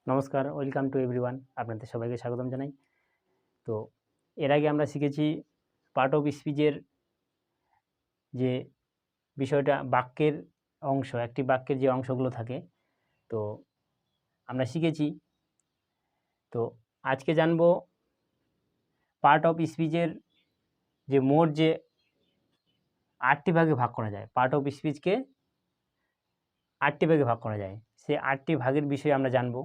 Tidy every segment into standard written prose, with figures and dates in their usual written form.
নমস্কার, welcome to everyone. আপনাদের সবাইকে স্বাগতম জানাই। তো এর আগে আমরা শিখেছি পার্ট অফ স্পিচের যে বিষয়টা, বাক্যের অংশ, একটি বাক্যের যে অংশগুলো থাকে, তো আমরা শিখেছি। তো আজকে জানবো পার্ট অফ স্পিচের যে মোট যে 8টি ভাগে ভাগ করা যায়। পার্ট অফ স্পিচকে 8টি ভাগে ভাগ করা যায়, সেই 8টি ভাগের বিষয়ে আমরা জানবো।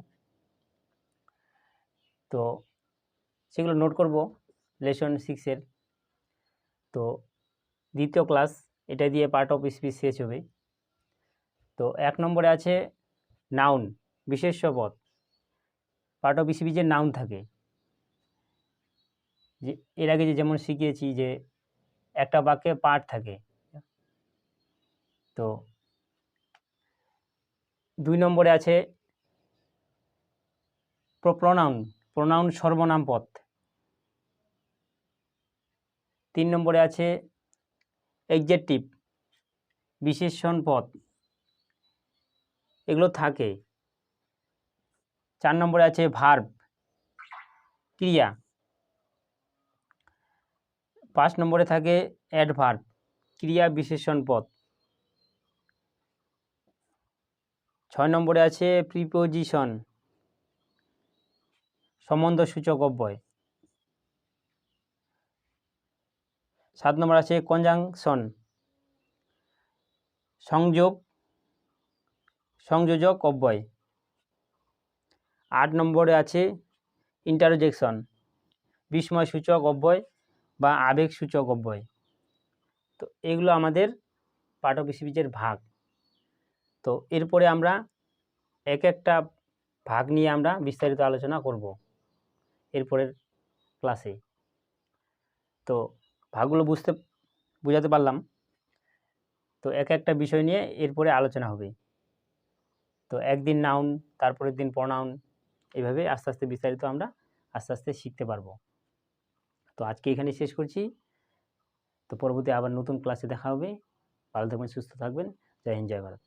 তো সেগুলো নোট করব লেসন 6-এর। তো দ্বিতীয় ক্লাস, এটা দিয়ে পার্ট অফ স্পিচ শেষ হবে। তো 1 নম্বরে আছে নাউন, বিশেষ্য পদ। পার্ট অফ স্পিচের নাউন থাকে, যে এর আগে যেমন শিখিয়েছি যে একটা বাক্যে পার্ট থাকে। তো 2 নম্বরে আছে প্রোনাউন, প্রোনাউন সর্বনাম পদ। 3 নম্বরে আছে এডজেক্টিভ, বিশেষণ পদ, এগুলো থাকে। 4 নম্বরে আছে ভার্ব, ক্রিয়া। 5 নম্বরে থাকে অ্যাডভার্ব, ক্রিয়া বিশেষণ পদ। 6 নম্বরে আছে প্রিপোজিশন, সম্বন্ধসূচক অব্যয়। 7 নম্বর আছে কনজাংশন, সংযোগ, সংযোজক অব্যয়। 8 নম্বরে আছে ইন্টারজেকশন, বিস্ময়সূচক অব্যয় বা আবেগসূচক অব্যয়। তো এগুলো আমাদের পার্ট অফ স্পিচের ভাগ। তো এরপরে আমরা এক একটা ভাগ নিয়ে আমরা বিস্তারিত আলোচনা করব এরপরের ক্লাসে। তো ভাগগুলো বুঝাতে পারলাম। তো এক একটা বিষয় নিয়ে এরপরে আলোচনা হবে। তো একদিন নাউন, তারপরের দিন প্রোনাউন, এইভাবে আস্তে আস্তে বিস্তারিত আমরা আস্তে আস্তে শিখতে পারবো। তো আজকে এখানে শেষ করছি। তো পরবর্তী আবার নতুন ক্লাসে দেখা হবে। ভালো থাকবেন, সুস্থ থাকবেন। জয় হিন্দ, জয় ভারত।